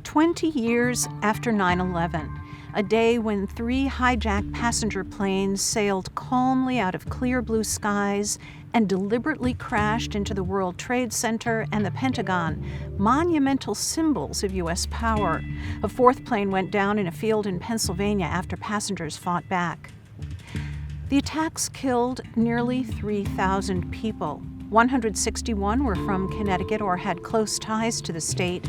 20 years after 9/11, a day when 3 hijacked passenger planes sailed calmly out of clear blue skies and deliberately crashed into the World Trade Center and the Pentagon, monumental symbols of U.S. power. A 4th plane went down in a field in Pennsylvania after passengers fought back. The attacks killed nearly 3,000 people. 161 were from Connecticut or had close ties to the state.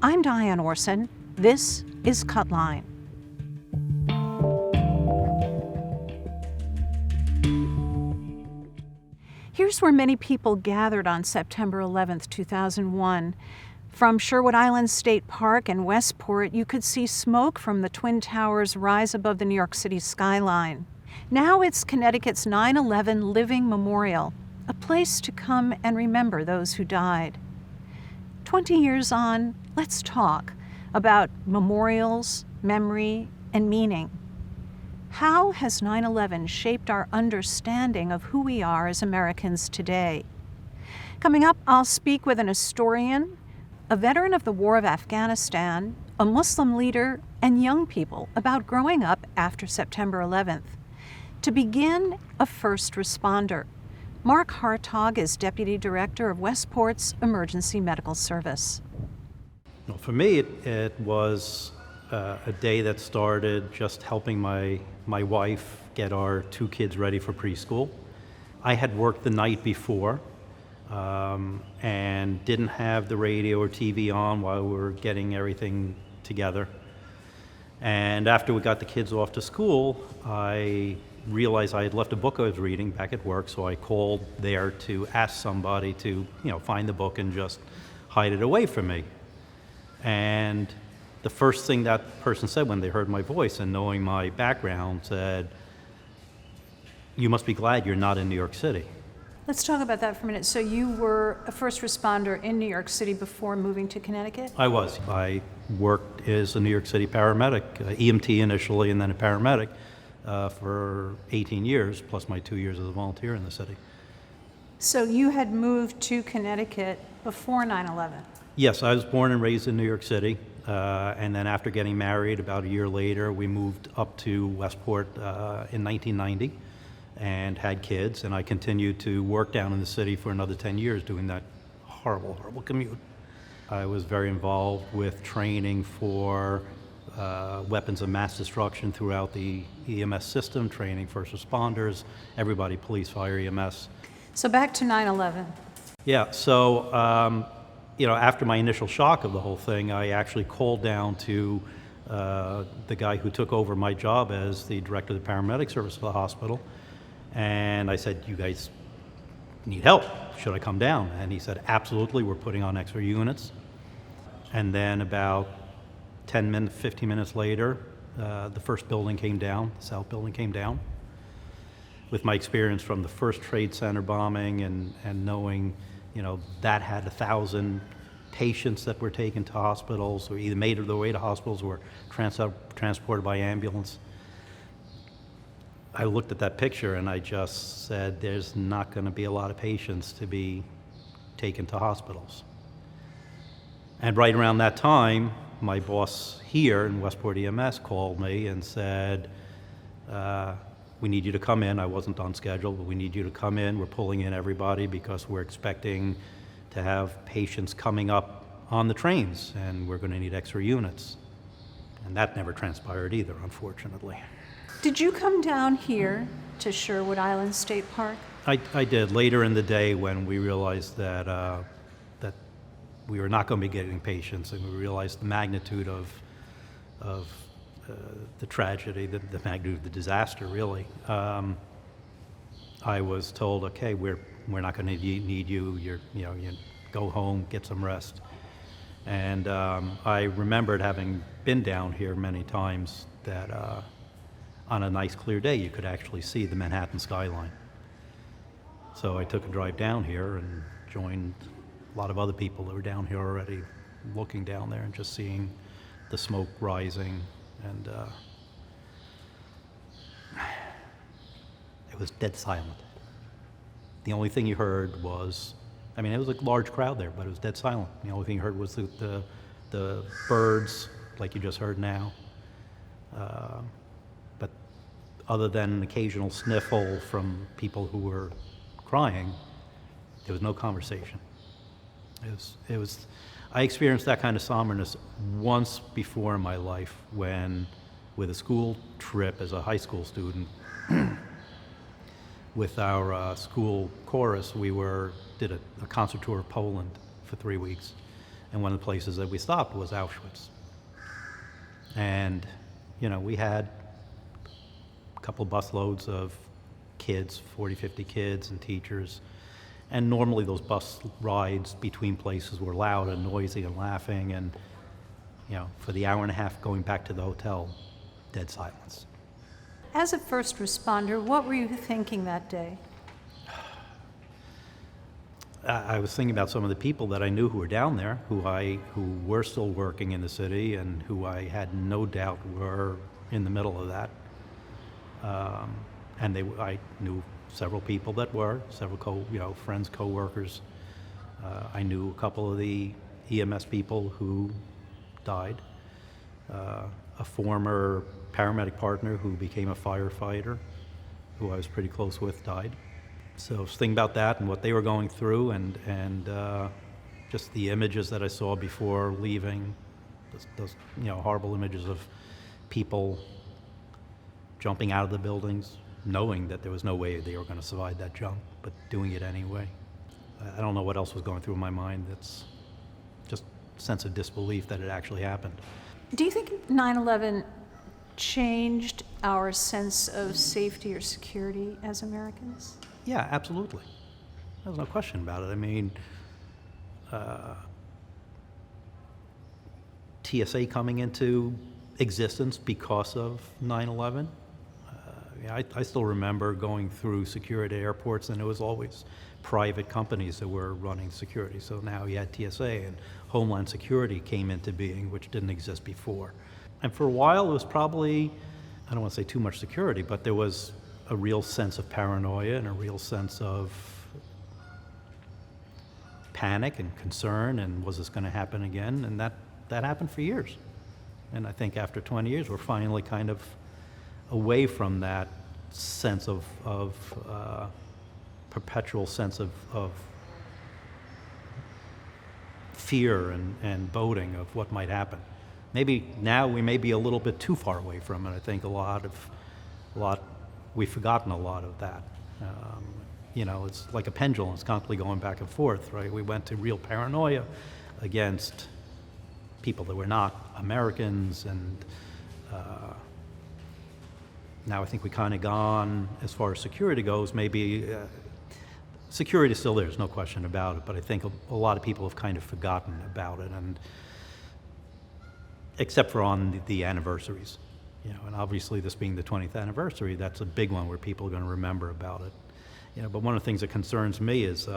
I'm Diane Orson. This is Cut Line. Here's where many people gathered on September 11, 2001. From Sherwood Island State Park and Westport, you could see smoke from the Twin Towers rise above the New York City skyline. Now it's Connecticut's 9/11 Living Memorial, a place to come and remember those who died. 20 years on, let's talk about memorials, memory, and meaning. How has 9/11 shaped our understanding of who we are as Americans today? Coming up, I'll speak with an historian, a veteran of the War of Afghanistan, a Muslim leader, and young people about growing up after September 11th. To begin, a first responder. Mark Hartog is Deputy Director of Westport's Emergency Medical Service. Well, for me, it was a day that started just helping my wife get our 2 kids ready for preschool. I had worked the night before and didn't have the radio or TV on while we were getting everything together. And after we got the kids off to school, I realized I had left a book I was reading back at work, so I called there to ask somebody to, find the book and just hide it away from me. And the first thing that person said when they heard my voice and knowing my background said, "You must be glad you're not in New York City." Let's talk about that for a minute. So you were a first responder in New York City before moving to Connecticut? I was. I worked as a New York City paramedic, EMT initially and then a paramedic for 18 years, plus my 2 years as a volunteer in the city. So you had moved to Connecticut before 9/11? Yes, I was born and raised in New York City. And then after getting married, about a year later, we moved up to Westport in 1990 and had kids. And I continued to work down in the city for another 10 years doing that horrible, horrible commute. I was very involved with training for weapons of mass destruction throughout the EMS system, training first responders, everybody, police, fire, EMS. So back to 9/11. Yeah, so after my initial shock of the whole thing, I actually called down to the guy who took over my job as the director of the paramedic service of the hospital. And I said, "You guys need help. Should I come down?" And he said, "Absolutely, we're putting on extra units." And then about 15 minutes later, the first building came down, the South building came down. With my experience from the first Trade Center bombing and knowing that had 1,000 patients that were taken to hospitals or either made their way to hospitals or transported by ambulance. I looked at that picture and I just said, there's not going to be a lot of patients to be taken to hospitals. And right around that time, my boss here in Westport EMS called me and said, "We need you to come in." I wasn't on schedule, but we need you to come in. We're pulling in everybody because we're expecting to have patients coming up on the trains, and we're going to need extra units. And that never transpired either, unfortunately. Did you come down here to Sherwood Island State Park? I did. Later in the day when we realized that we were not going to be getting patients, and we realized the magnitude of the tragedy, the magnitude of the disaster, really. I was told, "Okay, we're not going to need you. You go home, get some rest." And I remembered having been down here many times that on a nice clear day you could actually see the Manhattan skyline. So I took a drive down here and joined a lot of other people that were down here already, looking down there and just seeing the smoke rising. And it was dead silent. The only thing you heard was, it was a large crowd there, but it was dead silent. The only thing you heard was the the birds, like you just heard now. But other than an occasional sniffle from people who were crying, there was no conversation. I experienced that kind of somberness once before in my life when, with a school trip as a high school student, with our school chorus, we did a concert tour of Poland for 3 weeks. And one of the places that we stopped was Auschwitz. And, we had a couple busloads of kids, 40, 50 kids and teachers. And normally those bus rides between places were loud and noisy and laughing. And, for the hour and a half going back to the hotel, dead silence. As a first responder, what were you thinking that day? I was thinking about some of the people that I knew who were down there, who were still working in the city, and who I had no doubt were in the middle of that. And I knew several people that were, several friends, co-workers. I knew a couple of the EMS people who died. A former paramedic partner who became a firefighter, who I was pretty close with, died. So I was thinking about that and what they were going through, and just the images that I saw before leaving, those horrible images of people jumping out of the buildings, knowing that there was no way they were going to survive that jump, but doing it anyway. I don't know what else was going through my mind. It's just a sense of disbelief that it actually happened. Do you think 9/11 changed our sense of safety or security as Americans? Yeah, absolutely. There's no question about it. I mean, TSA coming into existence because of 9/11. I still remember going through security at airports, and it was always private companies that were running security. So now you had TSA, and Homeland Security came into being, which didn't exist before. And for a while, it was probably, I don't want to say too much security, but there was a real sense of paranoia and a real sense of panic and concern, and was this going to happen again? And that happened for years. And I think after 20 years, we're finally kind of away from that sense of perpetual sense of fear and boding of what might happen. Maybe now we may be a little bit too far away from it. I think we've forgotten a lot of that. It's like a pendulum. It's constantly going back and forth, right? We went to real paranoia against people that were not Americans, and now I think we kind of gone, as far as security goes, maybe security is still there, there's no question about it, but I think a lot of people have kind of forgotten about it, and except for on the anniversaries. And obviously this being the 20th anniversary, that's a big one where people are going to remember about it. But one of the things that concerns me is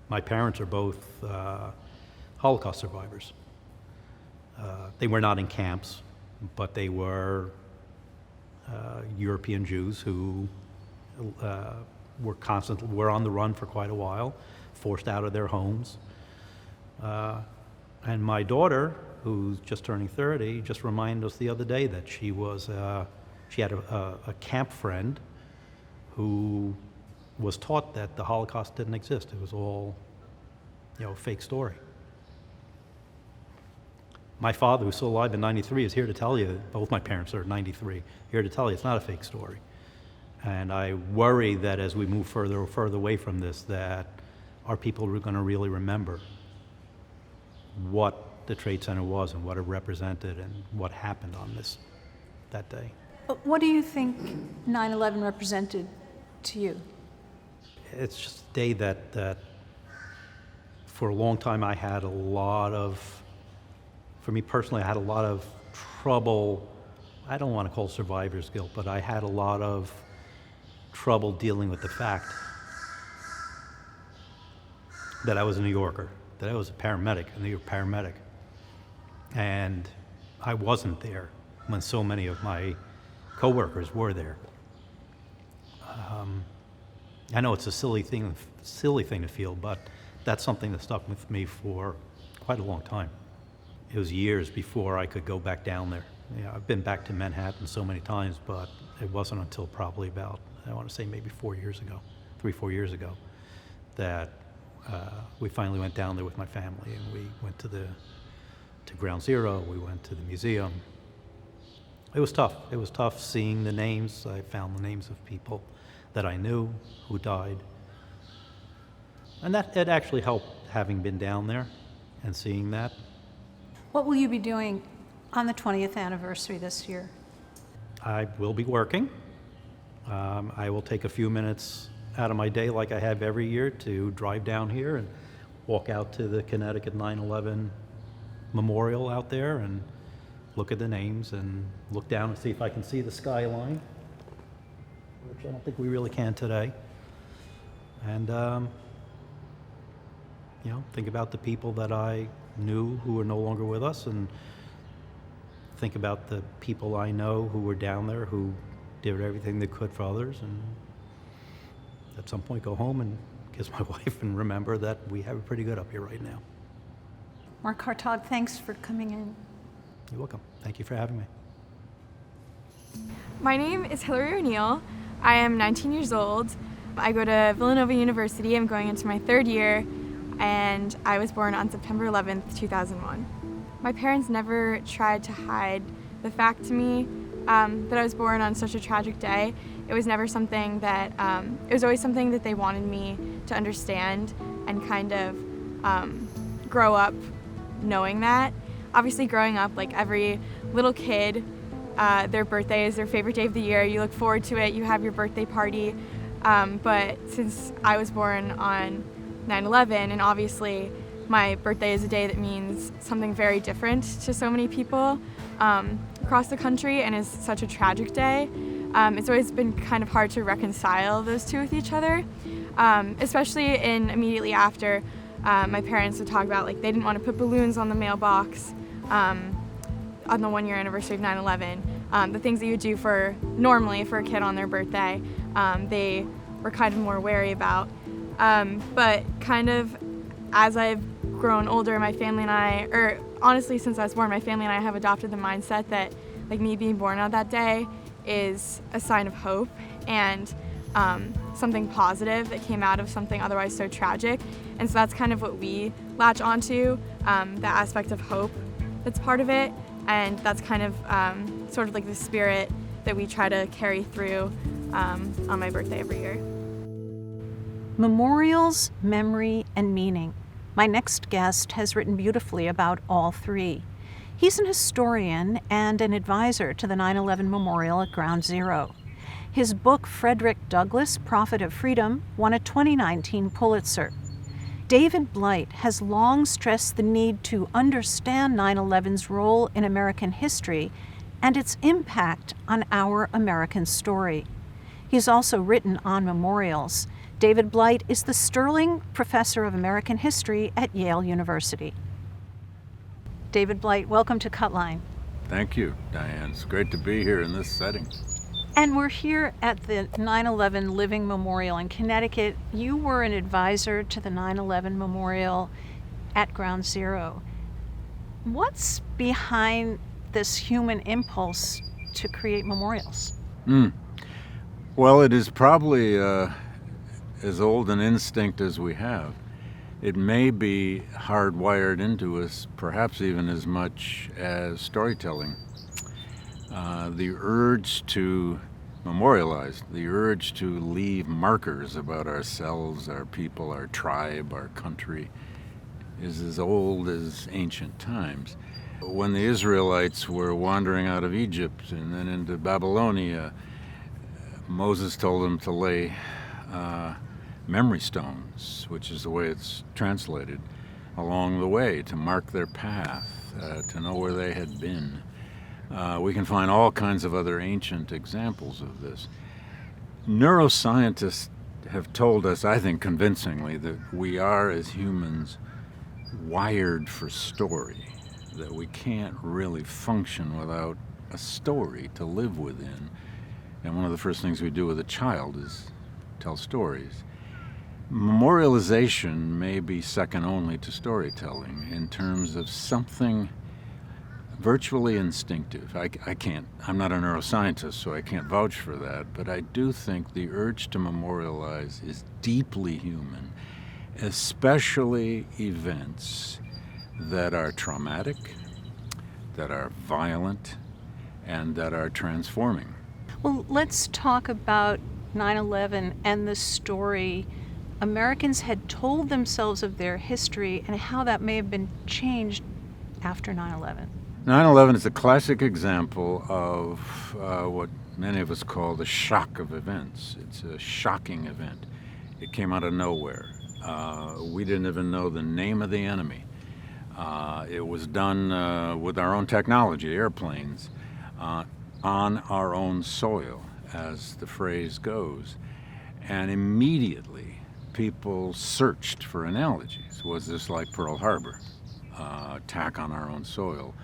my parents are both Holocaust survivors. They were not in camps, but they were European Jews who were on the run for quite a while, forced out of their homes. And my daughter, who's just turning 30, just reminded us the other day that she had a camp friend who was taught that the Holocaust didn't exist. It was all, a fake story. My father, who's still alive in 93, is here to tell you, both my parents are 93, here to tell you it's not a fake story. And I worry that as we move further away from this, that our people are going to really remember what the Trade Center was and what it represented and what happened on that day. What do you think 9/11 represented to you? It's just a day that for a long time I had a lot of, for me personally, I had a lot of trouble. I don't want to call survivor's guilt, but I had a lot of trouble dealing with the fact that I was a New Yorker, that I was a paramedic, a New York paramedic. And I wasn't there when so many of my coworkers were there. I know it's a silly thing to feel, but that's something that stuck with me for quite a long time. It was years before I could go back down there. I've been back to Manhattan so many times, but it wasn't until probably about, I want to say maybe 4 years ago, 3-4 years ago, that we finally went down there with my family, and we went to Ground Zero, we went to the museum. It was tough. It was tough seeing the names. I found the names of people that I knew who died. And that it actually helped having been down there and seeing that. What will you be doing on the 20th anniversary this year? I will be working. I will take a few minutes out of my day, like I have every year, to drive down here and walk out to the Connecticut 9/11 Memorial out there and look at the names and look down and see if I can see the skyline, which I don't think we really can today. And, think about the people that I knew who are no longer with us, and think about the people I know who were down there who did everything they could for others, and at some point go home and kiss my wife and remember that we have it pretty good up here right now. Mark Hartog, thanks for coming in. You're welcome. Thank you for having me. My name is Hillary O'Neill. I am 19 years old. I go to Villanova University. I'm going into my 3rd year, and I was born on September 11th, 2001. My parents never tried to hide the fact to me that I was born on such a tragic day. It was never something that, it was always something that they wanted me to understand and kind of grow up knowing that. Obviously, growing up, like every little kid, their birthday is their favorite day of the year. You look forward to it, you have your birthday party. But since I was born on 9/11, and obviously my birthday is a day that means something very different to so many people across the country, and is such a tragic day, it's always been kind of hard to reconcile those two with each other, especially immediately after. My parents would talk about, like, they didn't want to put balloons on the mailbox on the 1-year anniversary of 9/11. The things that you would do normally for a kid on their birthday, they were kind of more wary about. But kind of as I've grown older, my family and I, or honestly since I was born, my family and I have adopted the mindset that, like, me being born on that day is a sign of hope and something positive that came out of something otherwise so tragic. And so that's kind of what we latch onto, the aspect of hope that's part of it. And that's kind of sort of like the spirit that we try to carry through on my birthday every year. Memorials, memory, and meaning. My next guest has written beautifully about all three. He's an historian and an advisor to the 9/11 Memorial at Ground Zero. His book, Frederick Douglass, Prophet of Freedom, won a 2019 Pulitzer. David Blight has long stressed the need to understand 9/11's role in American history and its impact on our American story. He's also written on memorials. David Blight is the Sterling Professor of American History at Yale University. David Blight, welcome to Cutline. Thank you, Diane. It's great to be here in this setting. And we're here at the 9/11 Living Memorial in Connecticut. You were an advisor to the 9/11 Memorial at Ground Zero. What's behind this human impulse to create memorials? Well, it is probably as old an instinct as we have. It may be hardwired into us, perhaps even as much as storytelling. The urge to memorialize, the urge to leave markers about ourselves, our people, our tribe, our country, is as old as ancient times. When the Israelites were wandering out of Egypt and then into Babylonia, Moses told them to lay memory stones, which is the way it's translated, along the way to mark their path, to know where they had been. We can find all kinds of other ancient examples of this. Neuroscientists have told us, I think convincingly, that we are, as humans, wired for story, that we can't really function without a story to live within. And one of the first things we do with a child is tell stories. Memorialization may be second only to storytelling in terms of something virtually instinctive. I'm not a neuroscientist, so I can't vouch for that, but I do think the urge to memorialize is deeply human, especially events that are traumatic, that are violent, and that are transforming. Well, let's talk about 9/11 and the story Americans had told themselves of their history and how that may have been changed after 9/11. 9/11 is a classic example of what many of us call the shock of events. It's a shocking event. It came out of nowhere. We didn't even know the name of the enemy. It was done with our own technology, airplanes, on our own soil, as the phrase goes. And immediately people searched for analogies. Was this like Pearl Harbor, attack on our own soil?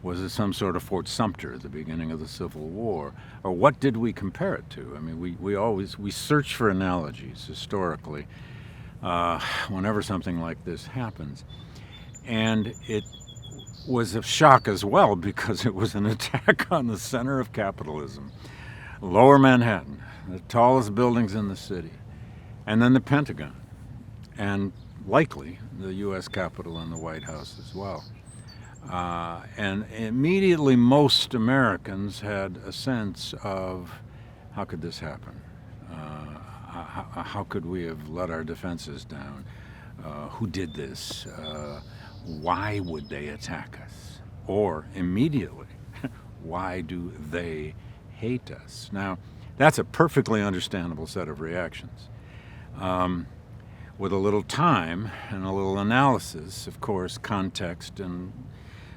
Was it some sort of Fort Sumter at the beginning of the Civil War? Or what did we compare it to? I mean, we search for analogies historically whenever something like this happens. And it was a shock as well because it was an attack on the center of capitalism. Lower Manhattan, the tallest buildings in the city, and then the Pentagon, and likely the U.S. Capitol and the White House as well. And immediately most Americans had a sense of, how could this happen? How could we have let our defenses down? Who did this? Why would they attack us? Or immediately, why do they hate us? Now, that's a perfectly understandable set of reactions. With a little time and a little analysis, of course, context and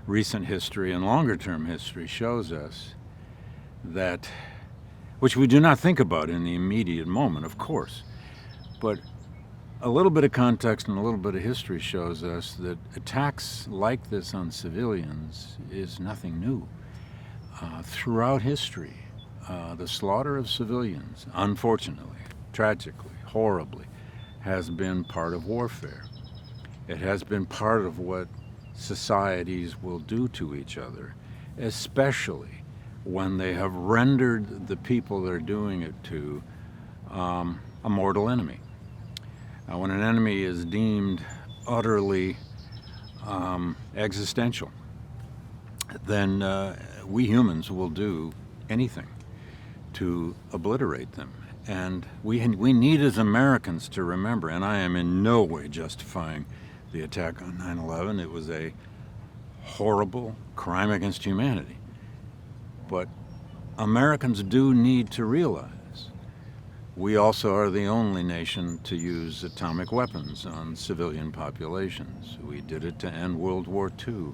recent history and longer-term history shows us that, which we do not think about in the immediate moment, of course, but a little bit of context and a little bit of history shows us that attacks like this on civilians is nothing new. Throughout history, the slaughter of civilians, unfortunately, tragically, horribly, has been part of warfare. It has been part of what societies will do to each other, especially when they have rendered the people they're doing it to a mortal enemy. When an enemy is deemed utterly existential, then we humans will do anything to obliterate them. And we need as Americans to remember, and I am in no way justifying the attack on 9/11. It was a horrible crime against humanity. But Americans do need to realize we also are the only nation to use atomic weapons on civilian populations. We did it to end World War II.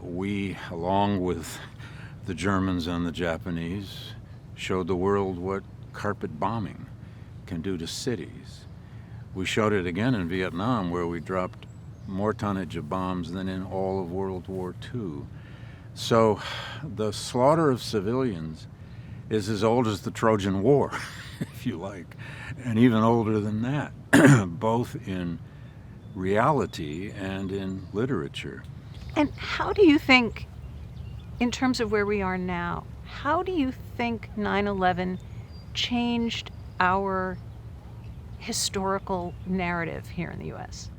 We, along with the Germans and the Japanese, showed the world what carpet bombing can do to cities. We showed it again in Vietnam, where we dropped more tonnage of bombs than in all of World War II. So the slaughter of civilians is as old as the Trojan War, if you like, and even older than that, both in reality and in literature. And how do you think, in terms of where we are now, how do you think 9/11 changed our historical narrative here in the U.S.?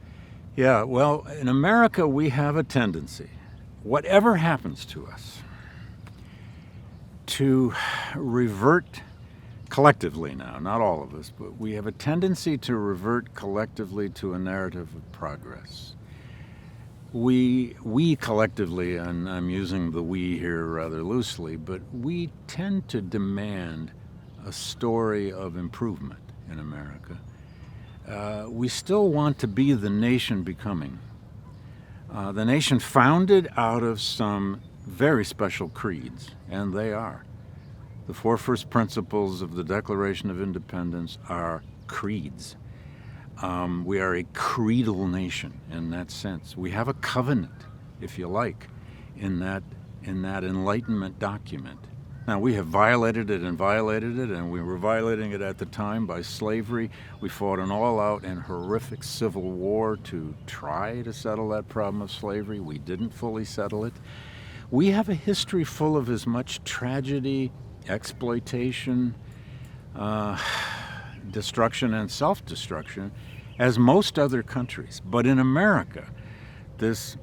Yeah, well, in America, we have a tendency, whatever happens to us, to revert collectively now, not all of us, but we have a tendency to revert collectively to a narrative of progress. We collectively, and I'm using the we here rather loosely, but we tend to demand a story of improvement in America. We still want to be the nation becoming. The nation founded out of some very special creeds, and they are. The four first principles of the Declaration of Independence are creeds. We are a creedal nation in that sense. We have a covenant, if you like, in that Enlightenment document. Now, we have violated it, and we were violating it at the time by slavery. We fought an all-out and horrific civil war to try to settle that problem of slavery. We didn't fully settle it. We have a history full of as much tragedy, exploitation, destruction, and self-destruction as most other countries. But in America, this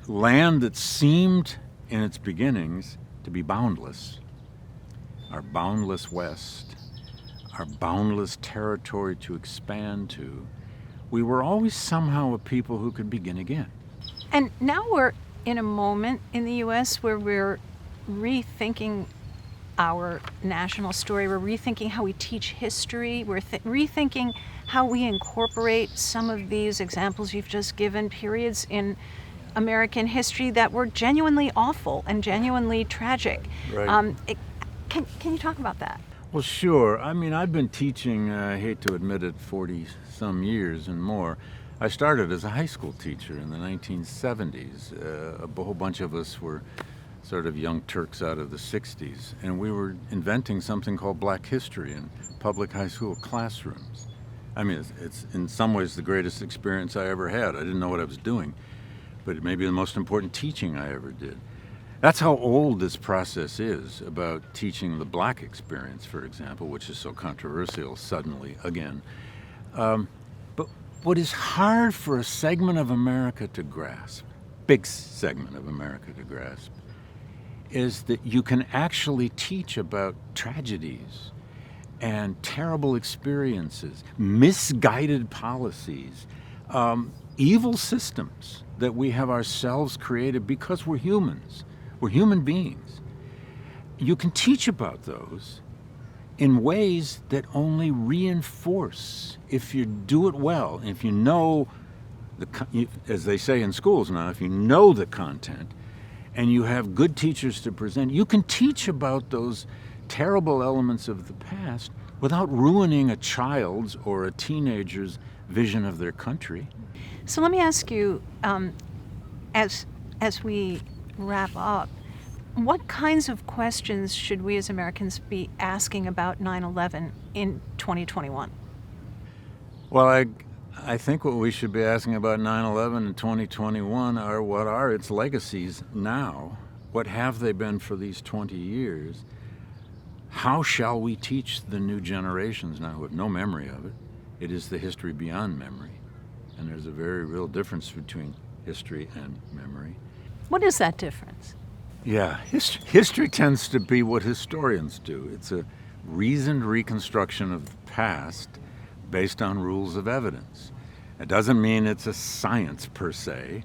land that seemed in its beginnings to be boundless, our boundless West, our boundless territory to expand to, we were always somehow a people who could begin again. And now we're in a moment in the U.S. where we're rethinking our national story. We're rethinking how we teach history. We're rethinking how we incorporate some of these examples you've just given, periods in American history that were genuinely awful and genuinely tragic. Right. Can you talk about that? Well, sure. I mean, I've been teaching, I hate to admit it, 40-some years and more. I started as a high school teacher in the 1970s. A whole bunch of us were sort of young Turks out of the 60s, and we were inventing something called Black history in public high school classrooms. I mean, it's in some ways the greatest experience I ever had. I didn't know what I was doing, but it may be the most important teaching I ever did. That's how old this process is about teaching the Black experience, for example, which is so controversial suddenly again. But what is hard for a segment of America to grasp, big segment of America to grasp, is that you can actually teach about tragedies and terrible experiences, misguided policies, evil systems that we have ourselves created because we're humans. We're human beings. You can teach about those in ways that only reinforce, if you do it well, if you know, as they say in schools now, if you know the content and you have good teachers to present, you can teach about those terrible elements of the past without ruining a child's or a teenager's vision of their country. So let me ask you, as we wrap up, what kinds of questions should we as Americans be asking about 9/11 in 2021? Well, I think what we should be asking about 9/11 in 2021 are what are its legacies now? What have they been for these 20 years? How shall we teach the new generations now who have no memory of it? It is the history beyond memory, and there's a very real difference between history and memory. What is that difference? Yeah, history tends to be what historians do. It's a reasoned reconstruction of the past based on rules of evidence. It doesn't mean it's a science per se.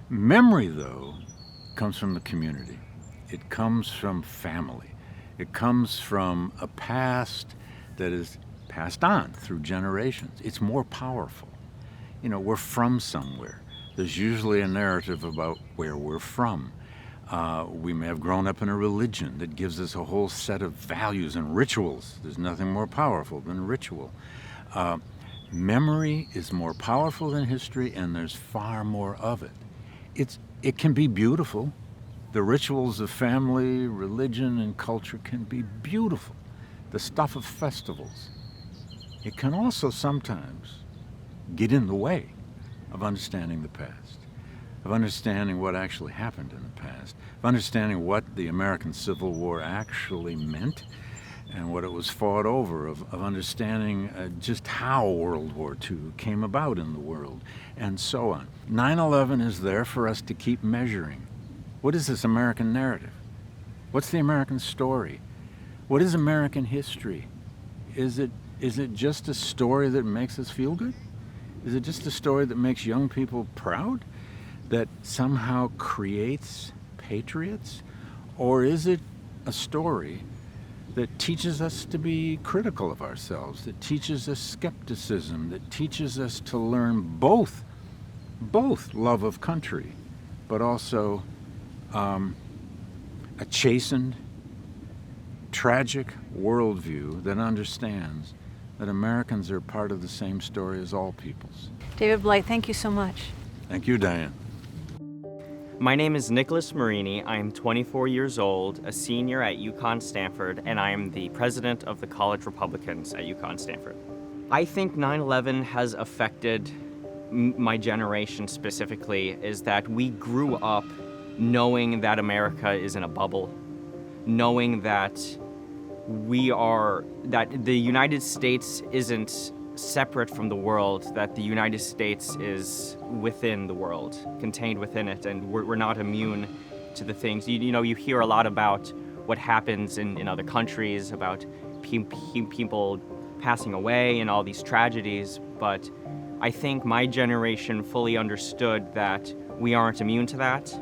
Memory, though, comes from the community. It comes from family. It comes from a past that is passed on through generations. It's more powerful. You know, we're from somewhere. There's usually a narrative about where we're from. We may have grown up in a religion that gives us a whole set of values and rituals. There's nothing more powerful than ritual. Memory is more powerful than history, and there's far more of it. It can be beautiful. The rituals of family, religion, and culture can be beautiful. The stuff of festivals. It can also sometimes get in the way of understanding the past, of understanding what actually happened in the past, of understanding what the American Civil War actually meant and what it was fought over, of understanding just how World War II came about in the world, and so on. 9/11 is there for us to keep measuring. What is this American narrative? What's the American story? What is American history? Is it just a story that makes us feel good? Is it just a story that makes young people proud? That somehow creates patriots? Or is it a story that teaches us to be critical of ourselves, that teaches us skepticism, that teaches us to learn both love of country, but also a chastened, tragic worldview that understands that Americans are part of the same story as all peoples. David Blight, thank you so much. Thank you, Diane. My name is Nicholas Marini. I am 24 years old, a senior at UConn Stanford, and I am the president of the College Republicans at UConn Stanford. I think 9/11 has affected my generation specifically, is that we grew up knowing that America is in a bubble, knowing that that the United States isn't separate from the world, that the United States is within the world, contained within it, and we're not immune to the things. You hear a lot about what happens in other countries, about people passing away and all these tragedies, but I think my generation fully understood that we aren't immune to that,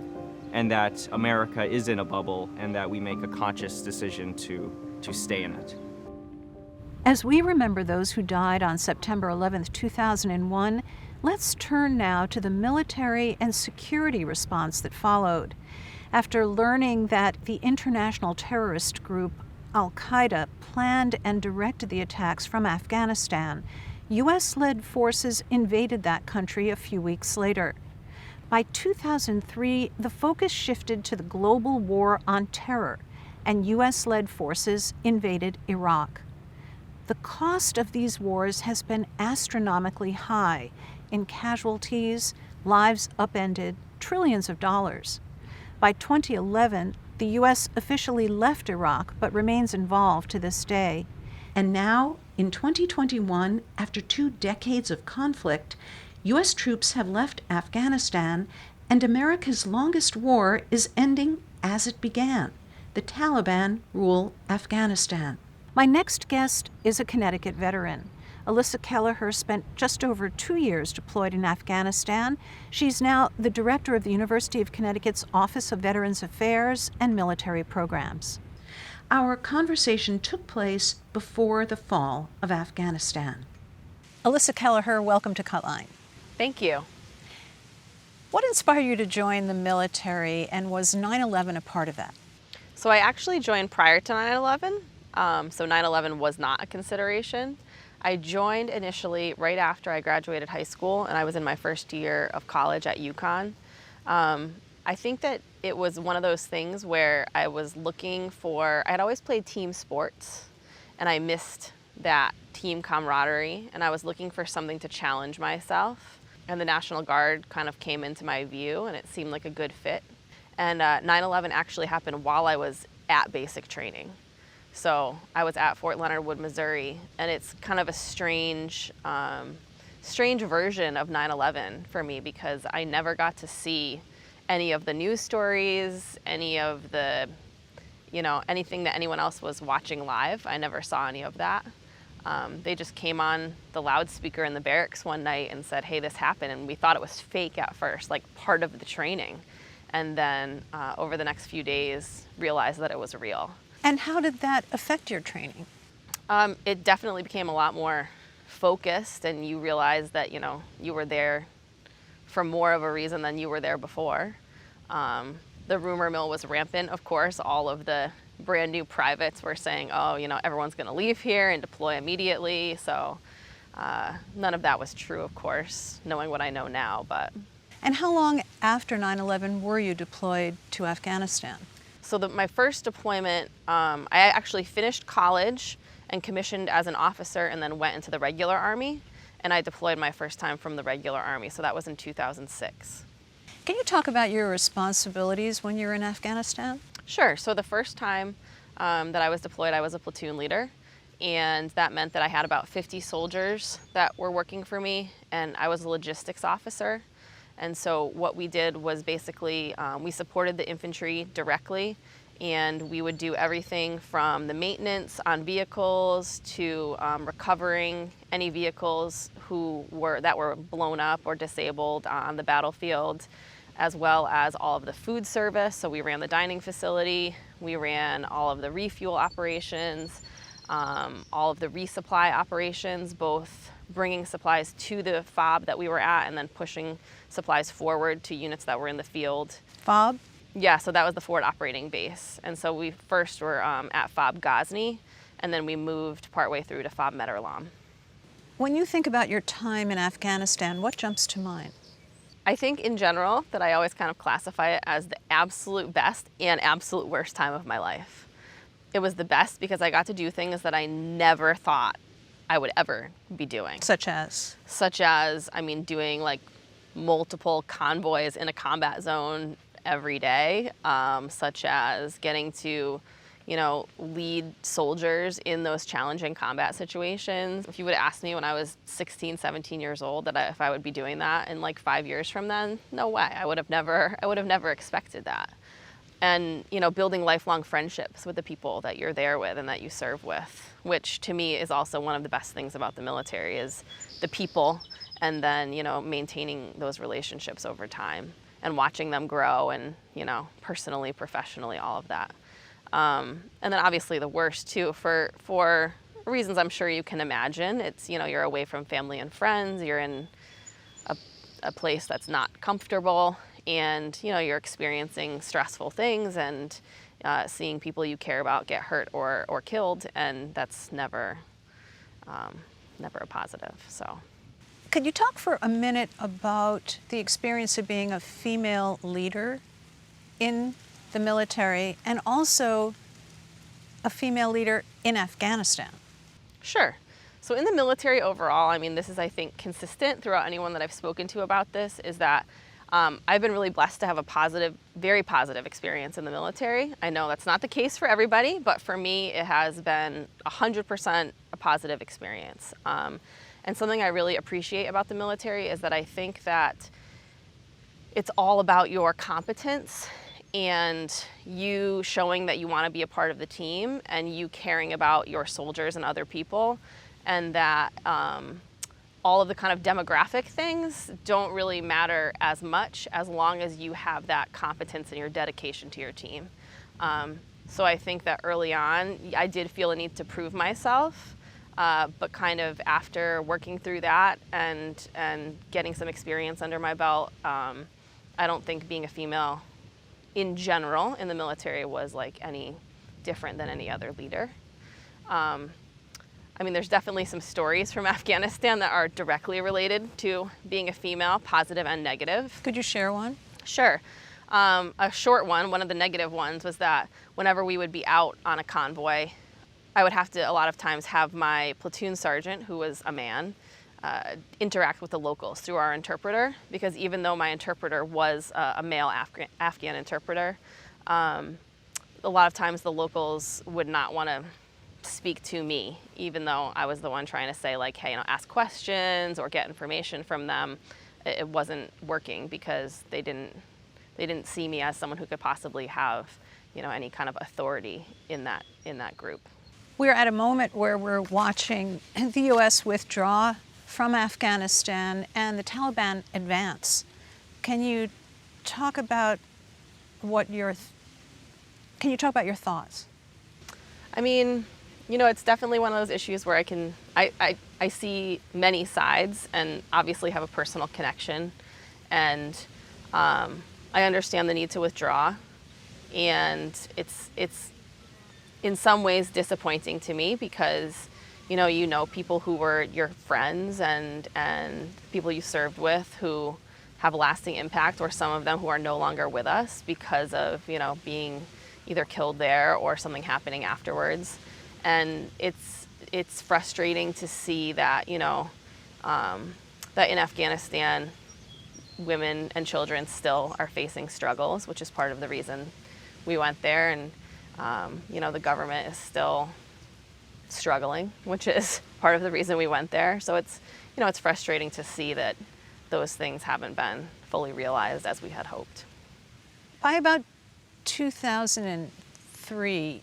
and that America is in a bubble, and that we make a conscious decision to stay in it. As we remember those who died on September 11th, 2001, let's turn now to the military and security response that followed. After learning that the international terrorist group Al-Qaeda planned and directed the attacks from Afghanistan, U.S.-led forces invaded that country a few weeks later. By 2003, the focus shifted to the global war on terror, and U.S.-led forces invaded Iraq. The cost of these wars has been astronomically high in casualties, lives upended, trillions of dollars. By 2011, the U.S. officially left Iraq but remains involved to this day. And now, in 2021, after 2 decades of conflict, U.S. troops have left Afghanistan, and America's longest war is ending as it began. The Taliban rule Afghanistan. My next guest is a Connecticut veteran. Alyssa Kelleher spent just over 2 years deployed in Afghanistan. She's now the director of the University of Connecticut's Office of Veterans Affairs and Military Programs. Our conversation took place before the fall of Afghanistan. Alyssa Kelleher, welcome to Cutline. Thank you. What inspired you to join the military, and was 9/11 a part of that? So I actually joined prior to 9/11, so 9/11 was not a consideration. I joined initially right after I graduated high school, and I was in my first year of college at UConn. I think that it was one of those things where I was looking for, I had always played team sports, and I missed that team camaraderie, and I was looking for something to challenge myself. And the National Guard kind of came into my view, and it seemed like a good fit. And 9/11 actually happened while I was at basic training. So I was at Fort Leonard Wood, Missouri, and it's kind of a strange version of 9/11 for me, because I never got to see any of the news stories, any of the, anything that anyone else was watching live. I never saw any of that. They just came on the loudspeaker in the barracks one night and said, hey, this happened, and we thought it was fake at first, like part of the training. And then over the next few days, realized that it was real. And how did that affect your training? It definitely became a lot more focused, and you realized that, you were there for more of a reason than you were there before. The rumor mill was rampant, of course. All of the brand new privates were saying, oh, everyone's going to leave here and deploy immediately. So none of that was true, of course, knowing what I know now. But. And how long after 9/11 were you deployed to Afghanistan? So my first deployment, I actually finished college and commissioned as an officer, and then went into the regular Army. And I deployed my first time from the regular Army, so that was in 2006. Can you talk about your responsibilities when you were in Afghanistan? Sure. So the first time that I was deployed, I was a platoon leader. And that meant that I had about 50 soldiers that were working for me, and I was a logistics officer. And so what we did was basically we supported the infantry directly, and we would do everything from the maintenance on vehicles to recovering any vehicles that were blown up or disabled on the battlefield, as well as all of the food service. So we ran the dining facility, we ran all of the refuel operations, all of the resupply operations, both bringing supplies to the FOB that we were at and then pushing supplies forward to units that were in the field. FOB? Yeah, so that was the forward operating base. And so we first were at FOB Ghazni, and then we moved partway through to FOB Meter Lam. When you think about your time in Afghanistan, what jumps to mind? I think in general that I always kind of classify it as the absolute best and absolute worst time of my life. It was the best because I got to do things that I never thought I would ever be doing. Such as? Such as, I mean, doing like multiple convoys in a combat zone every day, such as getting to, lead soldiers in those challenging combat situations. If you would have asked me when I was 16, 17 years old if I would be doing that in like 5 years from then, no way. I would have never expected that. And, building lifelong friendships with the people that you're there with and that you serve with, which to me is also one of the best things about the military is the people, and then, maintaining those relationships over time and watching them grow and, personally, professionally, all of that. And then obviously the worst too, for reasons I'm sure you can imagine. It's, you're away from family and friends, you're in a place that's not comfortable, and, you're experiencing stressful things and seeing people you care about get hurt or killed, and that's never a positive, so. Could you talk for a minute about the experience of being a female leader in the military and also a female leader in Afghanistan? Sure. So in the military overall, I mean, this is, I think, consistent throughout anyone that I've spoken to about this, is that I've been really blessed to have a very positive experience in the military. I know that's not the case for everybody, but for me, it has been 100% a positive experience. And something I really appreciate about the military is that I think that it's all about your competence and you showing that you want to be a part of the team and you caring about your soldiers and other people, and that all of the kind of demographic things don't really matter as much as long as you have that competence and your dedication to your team. So I think that early on, I did feel a need to prove myself, but kind of after working through that and getting some experience under my belt, I don't think being a female in general in the military was like any different than any other leader. I mean, there's definitely some stories from Afghanistan that are directly related to being a female, positive and negative. Could you share one? Sure. A short one of the negative ones, was that whenever we would be out on a convoy, I would have to, a lot of times, have my platoon sergeant, who was a man, interact with the locals through our interpreter, because even though my interpreter was a male Afghan interpreter, a lot of times the locals would not want to speak to me, even though I was the one trying to say, like, hey, ask questions or get information from them. It wasn't working because they didn't see me as someone who could possibly have, any kind of authority in that group. We're at a moment where we're watching the U.S. withdraw from Afghanistan and the Taliban advance. Can you talk about your thoughts? I mean, it's definitely one of those issues where I see many sides and obviously have a personal connection, and I understand the need to withdraw, and it's in some ways disappointing to me because people who were your friends and people you served with who have a lasting impact, or some of them who are no longer with us because of being either killed there or something happening afterwards. And it's frustrating to see that that in Afghanistan, women and children still are facing struggles, which is part of the reason we went there. And the government is still struggling, which is part of the reason we went there. So it's frustrating to see that those things haven't been fully realized as we had hoped. By about 2003,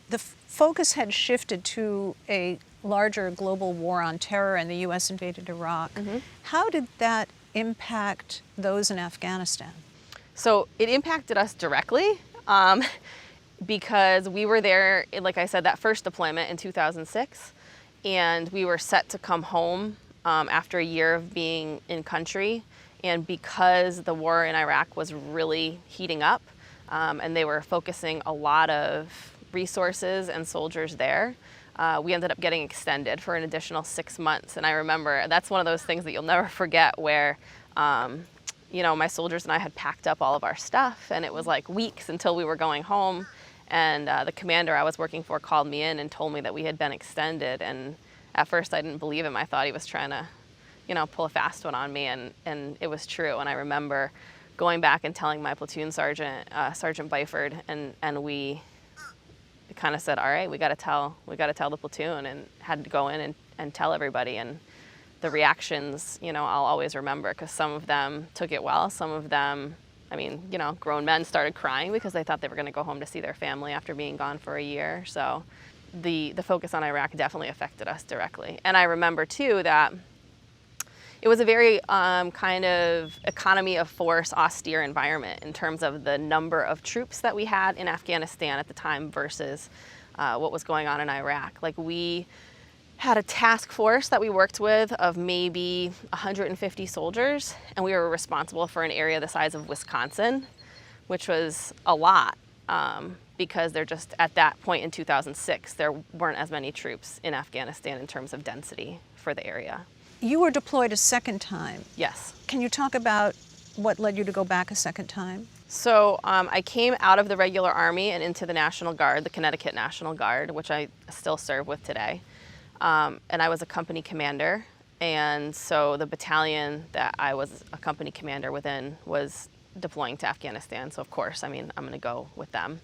the focus had shifted to a larger global war on terror, and the U.S. invaded Iraq. Mm-hmm. How did that impact those in Afghanistan? So it impacted us directly because we were there, like I said, that first deployment in 2006, and we were set to come home after a year of being in country. And because the war in Iraq was really heating up, and they were focusing a lot of resources and soldiers there, we ended up getting extended for an additional 6 months. And I remember that's one of those things that you'll never forget, where You know, my soldiers and I had packed up all of our stuff, and it was like weeks until we were going home. And the commander I was working for called me in and told me that we had been extended. And at first I didn't believe him. I thought he was trying to, you know, pull a fast one on me, and it was true. And I remember going back and telling my platoon sergeant, Sergeant Byford, and we kind of said, all right, we got to tell the platoon, and had to go in and tell everybody. And the reactions, you know, I'll always remember, because some of them took it well. Some of them, I mean, you know, grown men started crying because they thought they were going to go home to see their family after being gone for a year. So the focus on Iraq definitely affected us directly. And I remember too that it was a very kind of economy of force, austere environment in terms of the number of troops that we had in Afghanistan at the time versus what was going on in Iraq. Like, we had a task force that we worked with of maybe 150 soldiers, and we were responsible for an area the size of Wisconsin, which was a lot, because there just, at that point in 2006, there weren't as many troops in Afghanistan in terms of density for the area. You were deployed a second time. Yes. Can you talk about what led you to go back a second time? So I came out of the regular Army and into the National Guard, the Connecticut National Guard, which I still serve with today. And I was a company commander, and so the battalion that I was a company commander within was deploying to Afghanistan. So of course, I mean, I'm going to go with them.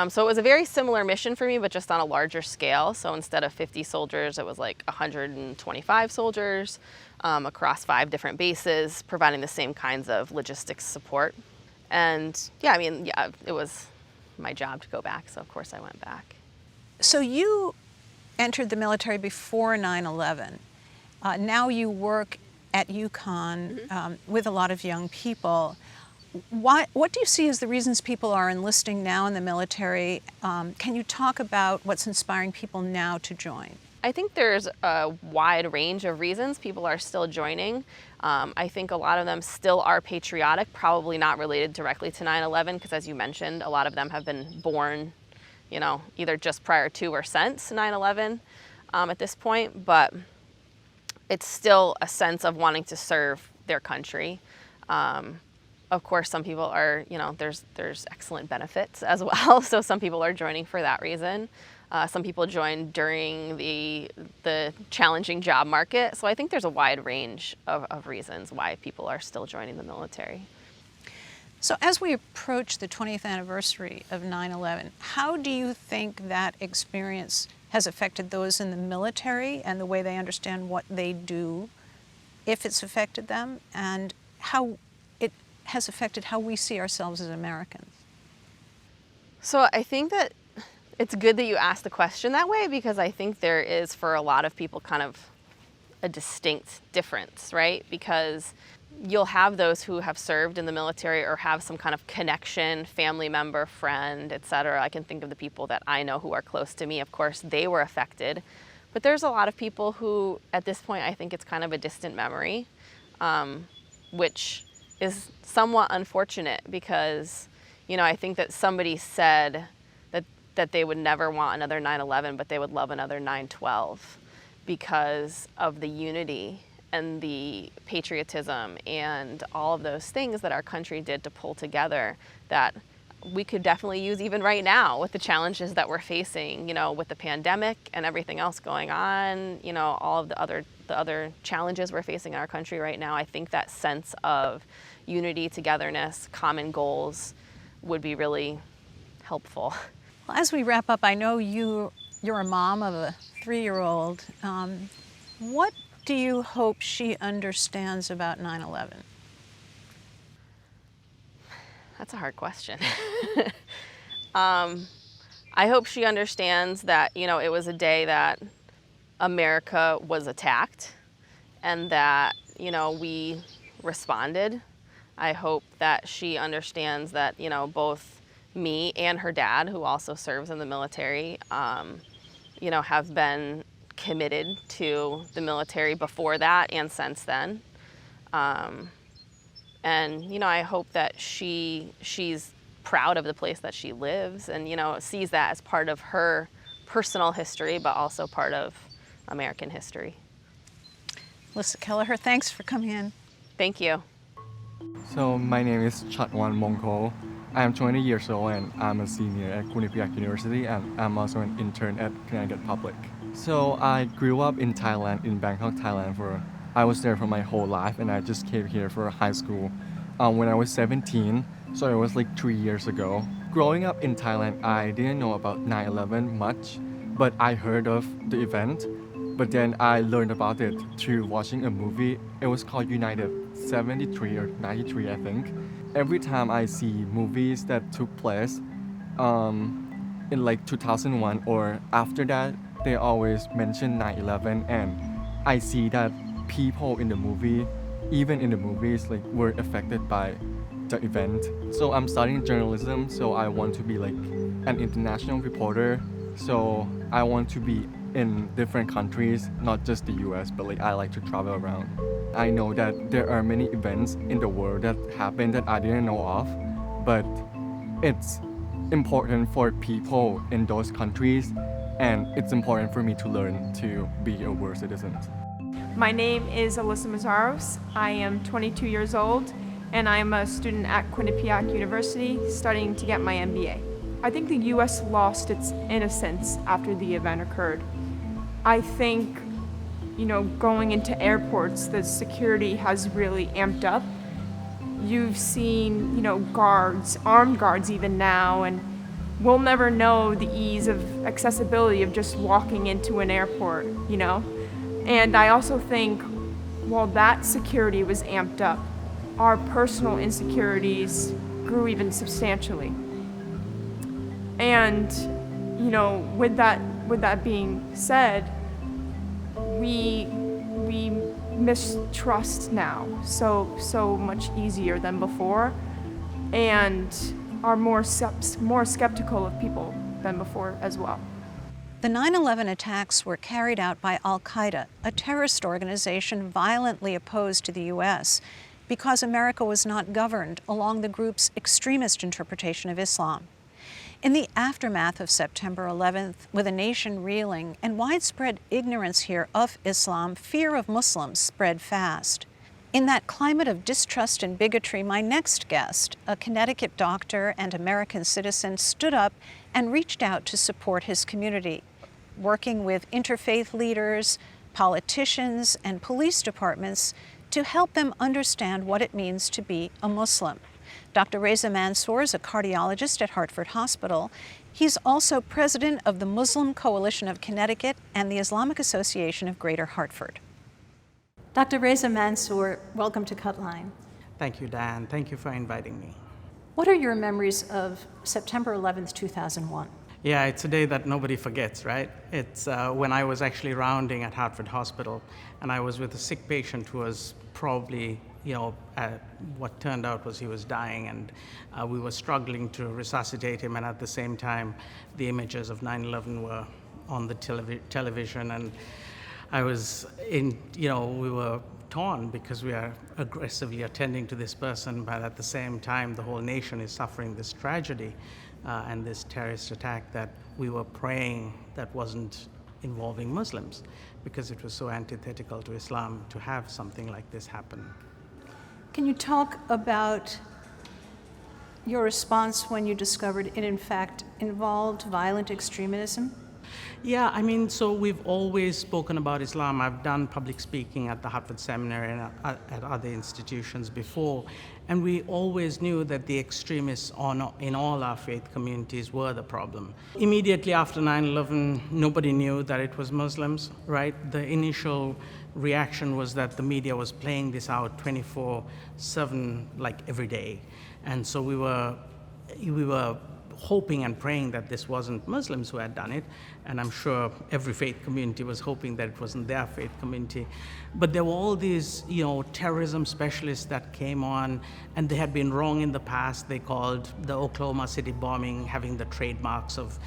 So it was a very similar mission for me, but just on a larger scale. So instead of 50 soldiers, it was like 125 soldiers across 5 different bases, providing the same kinds of logistics support. And yeah, I mean, yeah, it was my job to go back, so of course I went back. So you entered the military before 9/11. Now you work at UConn with a lot of young people. What do you see as the reasons people are enlisting now in the military? Can you talk about what's inspiring people now to join? I think there's a wide range of reasons people are still joining. I think a lot of them still are patriotic, probably not related directly to 9/11, because as you mentioned, a lot of them have been born, you know, either just prior to or since 9/11 at this point, but it's still a sense of wanting to serve their country. Of course, some people are, you know, there's excellent benefits as well, so some people are joining for that reason. Some people join during the challenging job market, so I think there's a wide range of reasons why people are still joining the military. So as we approach the 20th anniversary of 9/11, how do you think that experience has affected those in the military and the way they understand what they do, if it's affected them, and how it has affected how we see ourselves as Americans? So I think that it's good that you asked the question that way, because I think there is, for a lot of people, kind of a distinct difference, right? Because you'll have those who have served in the military or have some kind of connection, family member, friend, etc. I can think of the people that I know who are close to me. Of course, they were affected. But there's a lot of people who, at this point, I think it's kind of a distant memory, which is somewhat unfortunate, because, you know, I think that somebody said that they would never want another 9/11, but they would love another 9/12 because of the unity and the patriotism and all of those things that our country did to pull together, that we could definitely use even right now with the challenges that we're facing, you know, with the pandemic and everything else going on, you know, all of the other challenges we're facing in our country right now. I think that sense of unity, togetherness, common goals would be really helpful. Well, as we wrap up, I know you're a mom of a 3-year-old. What do you hope she understands about 9/11? That's a hard question. I hope she understands that, you know, it was a day that America was attacked and that, you know, we responded. I hope that she understands that, you know, both me and her dad, who also serves in the military, you know, have been committed to the military before that and since then. And, you know, I hope that she's proud of the place that she lives and, you know, sees that as part of her personal history, but also part of American history. Melissa Kelleher, thanks for coming in. Thank you. So my name is Chatwan Mongkol. I am 20 years old and I'm a senior at Quinnipiac University and I'm also an intern at Connecticut Public. So I grew up in Thailand, in Bangkok, Thailand. I was there for my whole life and I just came here for high school when I was 17, so it was like 3 years ago. Growing up in Thailand, I didn't know about 9/11 much, but I heard of the event. But then I learned about it through watching a movie. It was called United 73 or 93, I think. Every time I see movies that took place in like 2001 or after that, they always mention 9/11, and I see that people in the movie, even in the movies, like were affected by the event. So I'm studying journalism, so I want to be like an international reporter. So I want to be in different countries, not just the US, but like I like to travel around. I know that there are many events in the world that happen that I didn't know of, but it's important for people in those countries, and it's important for me to learn to be a world citizen. My name is Alyssa Mazzaros. I am 22 years old and I am a student at Quinnipiac University studying to get my MBA. I think the US lost its innocence after the event occurred. I think, going into airports, the security has really amped up. You've seen, guards, armed guards even now, and we'll never know the ease of accessibility of just walking into an airport, And I also think while that security was amped up, our personal insecurities grew even substantially. And, with that being said, we mistrust now so much easier than before, and are more skeptical of people than before as well. The 9/11 attacks were carried out by Al-Qaeda, a terrorist organization violently opposed to the U.S. because America was not governed along the group's extremist interpretation of Islam. In the aftermath of September 11th, with a nation reeling and widespread ignorance here of Islam, fear of Muslims spread fast. In that climate of distrust and bigotry, my next guest, a Connecticut doctor and American citizen, stood up and reached out to support his community, working with interfaith leaders, politicians, and police departments to help them understand what it means to be a Muslim. Dr. Reza Mansour is a cardiologist at Hartford Hospital. He's also president of the Muslim Coalition of Connecticut and the Islamic Association of Greater Hartford. Dr. Reza Mansour, welcome to Cutline. Thank you, Dan. Thank you for inviting me. What are your memories of September 11th, 2001? Yeah, it's a day that nobody forgets, right? It's when I was actually rounding at Hartford Hospital, and I was with a sick patient who was probably, what turned out was he was dying, and we were struggling to resuscitate him, and at the same time, the images of 9/11 were on the television, and I was we were torn because we are aggressively attending to this person, but at the same time, the whole nation is suffering this tragedy and this terrorist attack that we were praying that wasn't involving Muslims, because it was so antithetical to Islam to have something like this happen. Can you talk about your response when you discovered it in fact involved violent extremism? Yeah, so we've always spoken about Islam. I've done public speaking at the Hartford Seminary and at other institutions before, and we always knew that the extremists in all our faith communities were the problem. Immediately after 9/11, nobody knew that it was Muslims, right? The initial reaction was that the media was playing this out 24/7, like every day. And so we were hoping and praying that this wasn't Muslims who had done it, and I'm sure every faith community was hoping that it wasn't their faith community. But there were all these, terrorism specialists that came on, and they had been wrong in the past. They called the Oklahoma City bombing having the trademarks of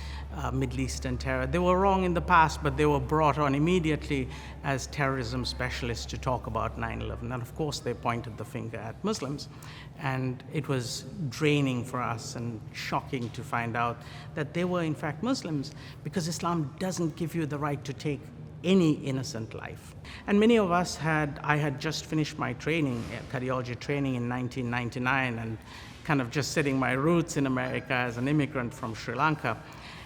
Middle Eastern terror. They were wrong in the past, but they were brought on immediately as terrorism specialists to talk about 9/11. And of course, they pointed the finger at Muslims. And it was draining for us and shocking to find out that they were in fact Muslims, because Islam doesn't give you the right to take any innocent life. And many of us I had just finished my training, cardiology training in 1999, and kind of just setting my roots in America as an immigrant from Sri Lanka.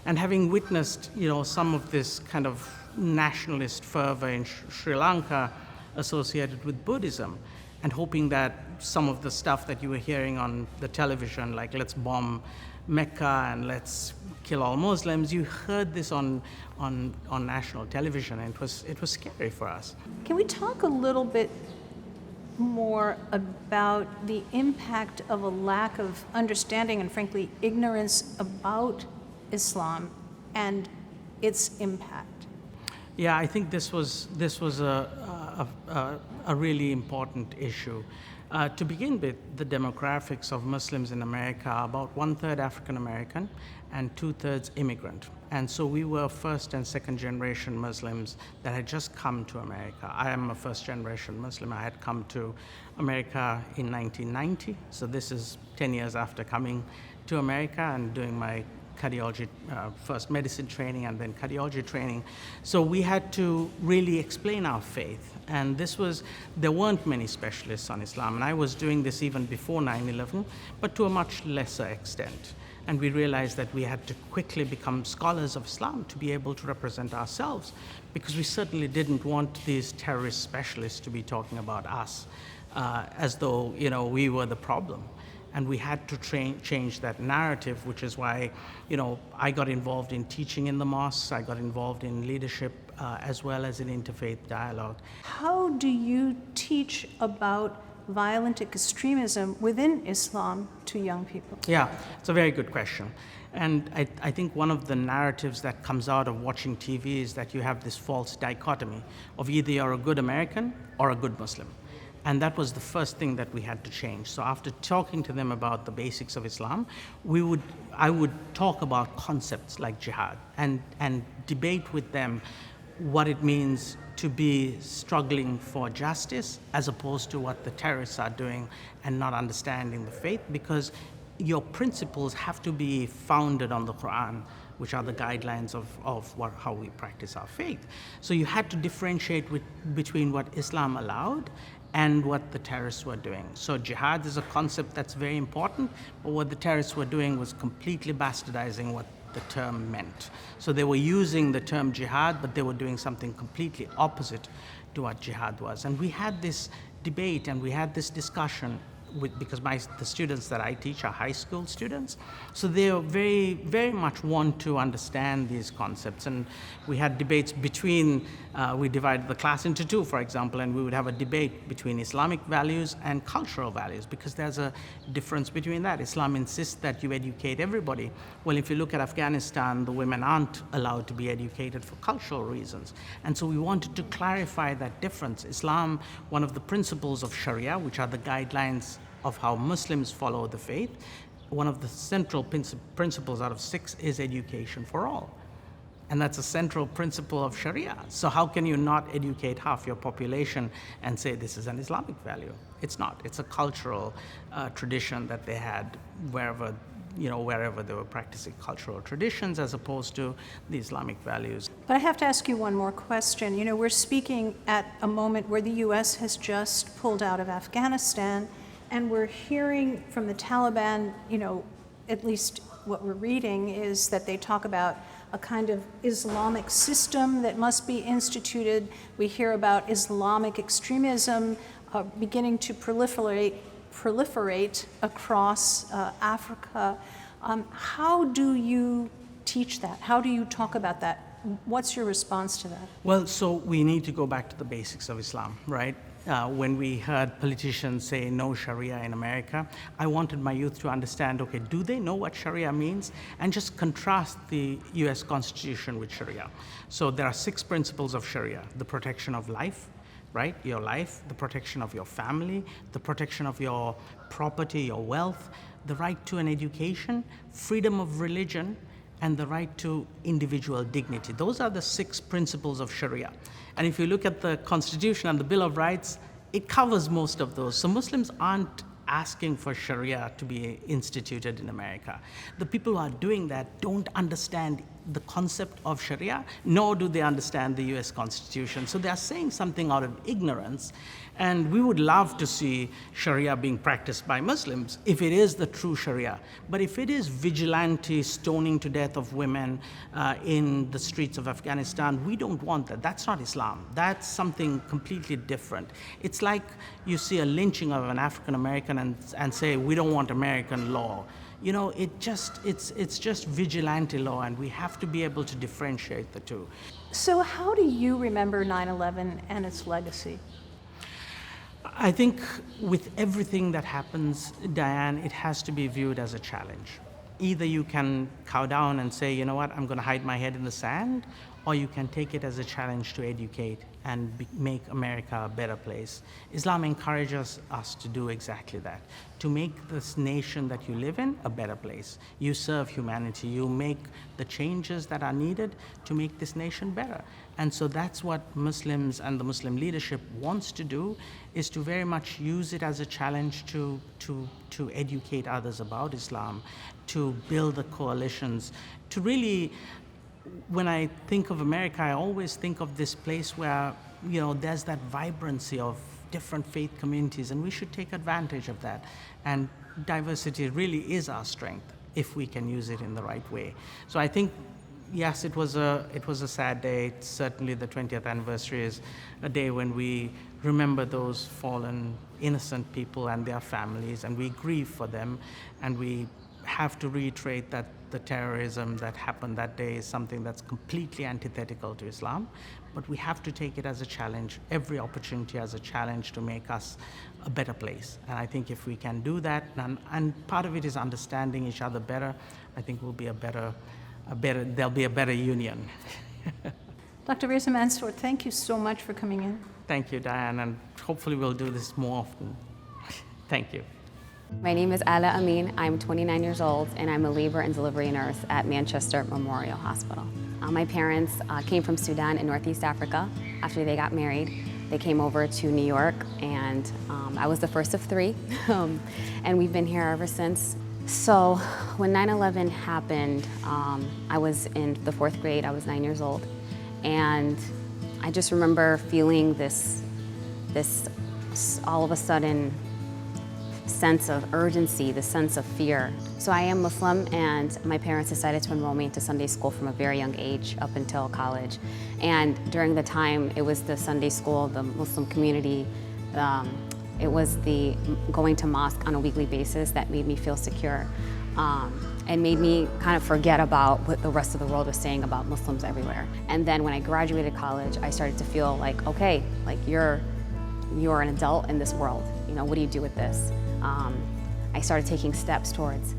And having witnessed, some of this kind of nationalist fervor in Sri Lanka associated with Buddhism, and hoping that some of the stuff that you were hearing on the television, like let's bomb Mecca and let's kill all Muslims, you heard this on national television, and it was scary for us. Can we talk a little bit more about the impact of a lack of understanding and, frankly, ignorance about Islam and its impact? Yeah, I think this was a really important issue. To begin with, the demographics of Muslims in America are about 1/3 African American and 2/3 immigrant. And so we were first and second generation Muslims that had just come to America. I am a first generation Muslim. I had come to America in 1990. So this is 10 years after coming to America and doing my cardiology, first medicine training and then cardiology training. So we had to really explain our faith. And there weren't many specialists on Islam. And I was doing this even before 9/11, but to a much lesser extent. And we realized that we had to quickly become scholars of Islam to be able to represent ourselves, because we certainly didn't want these terrorist specialists to be talking about us as though, we were the problem. And we had to change that narrative, which is why, I got involved in teaching in the mosques. I got involved in leadership as well as in interfaith dialogue. How do you teach about violent extremism within Islam to young people? Yeah, it's a very good question. And I think one of the narratives that comes out of watching TV is that you have this false dichotomy of either you're a good American or a good Muslim. And that was the first thing that we had to change. So after talking to them about the basics of Islam, I would talk about concepts like jihad and debate with them what it means to be struggling for justice as opposed to what the terrorists are doing and not understanding the faith, because your principles have to be founded on the Quran, which are the guidelines of how we practice our faith. So you had to differentiate between what Islam allowed and what the terrorists were doing. So jihad is a concept that's very important, but what the terrorists were doing was completely bastardizing what the term meant. So they were using the term jihad, but they were doing something completely opposite to what jihad was. And we had this debate and we had this discussion because the students that I teach are high school students, so they are very, very much want to understand these concepts. And we had debates between, we divided the class into two, for example, and we would have a debate between Islamic values and cultural values, because there's a difference between that. Islam insists that you educate everybody. Well, if you look at Afghanistan, the women aren't allowed to be educated for cultural reasons. And so we wanted to clarify that difference. Islam, one of the principles of Sharia, which are the guidelines of how Muslims follow the faith, one of the central principles out of 6 is education for all. And that's a central principle of Sharia. So how can you not educate half your population and say this is an Islamic value? It's not. It's a cultural tradition that they had wherever they were practicing cultural traditions as opposed to the Islamic values. But I have to ask you one more question. We're speaking at a moment where the U.S. has just pulled out of Afghanistan, and we're hearing from the Taliban, at least what we're reading is that they talk about a kind of Islamic system that must be instituted. We hear about Islamic extremism beginning to proliferate across Africa. How do you teach that? How do you talk about that? What's your response to that? Well, so we need to go back to the basics of Islam, right? When we heard politicians say no Sharia in America, I wanted my youth to understand, okay, do they know what Sharia means? And just contrast the US Constitution with Sharia. So there are 6 principles of Sharia: the protection of life, right? Your life, the protection of your family, the protection of your property, your wealth, the right to an education, freedom of religion, and the right to individual dignity. Those are the 6 principles of Sharia. And if you look at the Constitution and the Bill of Rights, it covers most of those. So Muslims aren't asking for Sharia to be instituted in America. The people who are doing that don't understand the concept of Sharia, nor do they understand the US Constitution. So they are saying something out of ignorance. And we would love to see Sharia being practiced by Muslims if it is the true Sharia. But if it is vigilante stoning to death of women in the streets of Afghanistan, we don't want that. That's not Islam. That's something completely different. It's like you see a lynching of an African American and say, we don't want American law. You know, it's just vigilante law, and we have to be able to differentiate the two. So, how do you remember 9/11 and its legacy? I think with everything that happens, Diane, it has to be viewed as a challenge. Either you can cow down and say, you know what, I'm going to hide my head in the sand, or you can take it as a challenge to educate and make America a better place. Islam encourages us to do exactly that, to make this nation that you live in a better place. You serve humanity, you make the changes that are needed to make this nation better. And so that's what Muslims and the Muslim leadership wants to do, is to very much use it as a challenge to educate others about Islam, to build the coalitions, to really, when I think of America, I always think of this place where, you know, there's that vibrancy of different faith communities, and we should take advantage of that. And diversity really is our strength if we can use it in the right way. So I think, yes, it was a sad day. Certainly the 20th anniversary is a day when we remember those fallen innocent people and their families, and we grieve for them, and we have to reiterate that the terrorism that happened that day is something that's completely antithetical to Islam, but we have to take it as a challenge, every opportunity as a challenge to make us a better place. And I think if we can do that, and part of it is understanding each other better, I think we'll be there'll be a better union. Dr. Reza Mansour, thank you so much for coming in. Thank you, Diane, and hopefully we'll do this more often. Thank you. My name is Ala Amin. I'm 29 years old, and I'm a labor and delivery nurse at Manchester Memorial Hospital. My parents came from Sudan in Northeast Africa. After they got married, they came over to New York, and I was the first of three, and we've been here ever since. So when 9/11 happened, I was in the 4th grade. I was 9 years old, and I just remember feeling this all of a sudden sense of urgency, the sense of fear. So I am Muslim, and my parents decided to enroll me into Sunday school from a very young age up until college. And during the time, it was the Sunday school, the Muslim community, it was the going to mosque on a weekly basis that made me feel secure, and made me kind of forget about what the rest of the world was saying about Muslims everywhere. And then when I graduated college, I started to feel like, okay, like you're an adult in this world. You know, what do you do with this? I started taking steps towards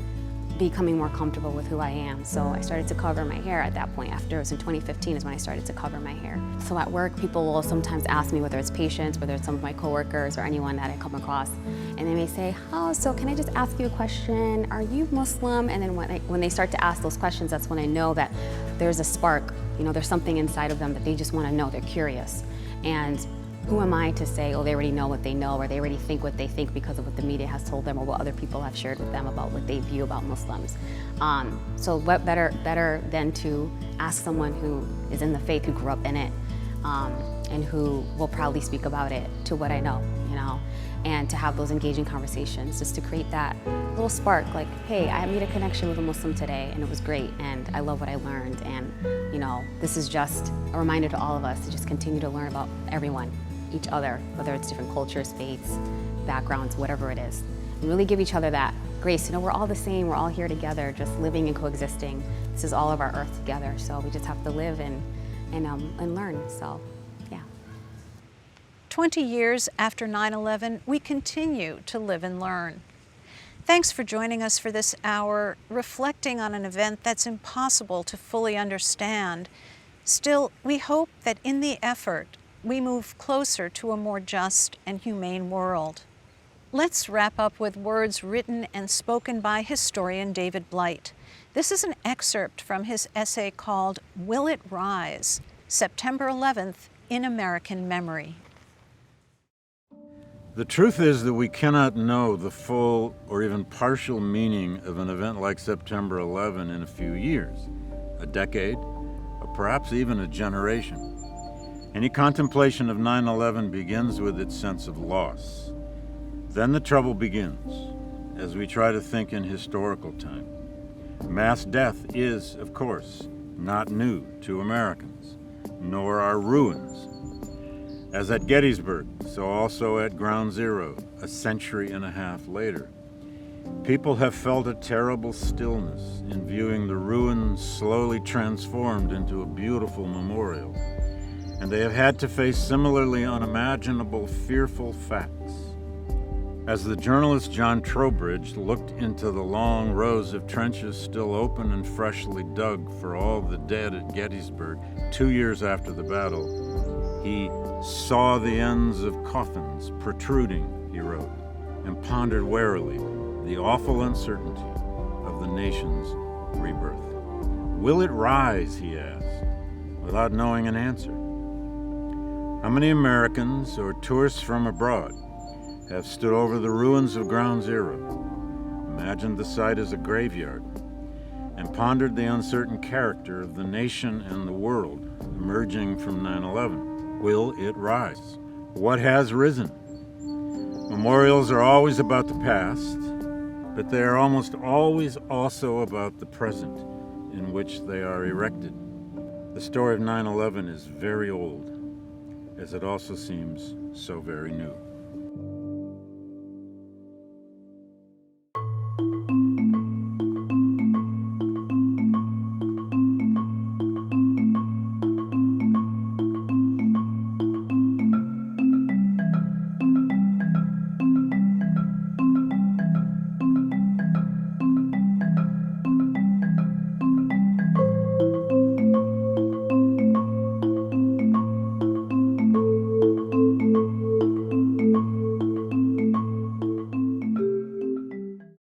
becoming more comfortable with who I am. So I started to cover my hair at that point. After it was in 2015 is when I started to cover my hair. So at work, people will sometimes ask me, whether it's patients, whether it's some of my coworkers or anyone that I come across, and they may say, oh, so can I just ask you a question? Are you Muslim? And then when they start to ask those questions, that's when I know that there's a spark. You know, there's something inside of them that they just want to know. They're curious. And who am I to say, oh, they already know what they know, or they already think what they think because of what the media has told them or what other people have shared with them about what they view about Muslims. So what better than to ask someone who is in the faith, who grew up in it, and who will proudly speak about it to what I know, you know, and to have those engaging conversations, just to create that little spark, like, hey, I made a connection with a Muslim today, and it was great, and I love what I learned, and, you know, this is just a reminder to all of us to just continue to learn about everyone, each other, whether it's different cultures, faiths, backgrounds, whatever it is, and really give each other that grace. You know, we're all the same, we're all here together, just living and coexisting. This is all of our earth together, so we just have to live and learn, so, yeah. 20 years after 9/11, we continue to live and learn. Thanks for joining us for this hour, reflecting on an event that's impossible to fully understand. Still, we hope that in the effort, we move closer to a more just and humane world. Let's wrap up with words written and spoken by historian David Blight. This is an excerpt from his essay called Will It Rise? September 11th in American Memory. The truth is that we cannot know the full or even partial meaning of an event like September 11 in a few years. a decade, or perhaps even a generation. Any contemplation of 9/11 begins with its sense of loss. Then the trouble begins, as we try to think in historical time. Mass death is, of course, not new to Americans, nor are ruins. As at Gettysburg, so also at Ground Zero, a century and a half later. People have felt a terrible stillness in viewing the ruins slowly transformed into a beautiful memorial, and they have had to face similarly unimaginable, fearful facts. As the journalist John Trowbridge looked into the long rows of trenches still open and freshly dug for all the dead at Gettysburg 2 years after the battle, he saw the ends of coffins protruding, he wrote, and pondered warily the awful uncertainty of the nation's rebirth. Will it rise, he asked, without knowing an answer. How many Americans or tourists from abroad have stood over the ruins of Ground Zero, imagined the site as a graveyard, and pondered the uncertain character of the nation and the world emerging from 9/11? Will it rise? What has risen? Memorials are always about the past, but they are almost always also about the present in which they are erected. The story of 9/11 is very old, as it also seems so very new.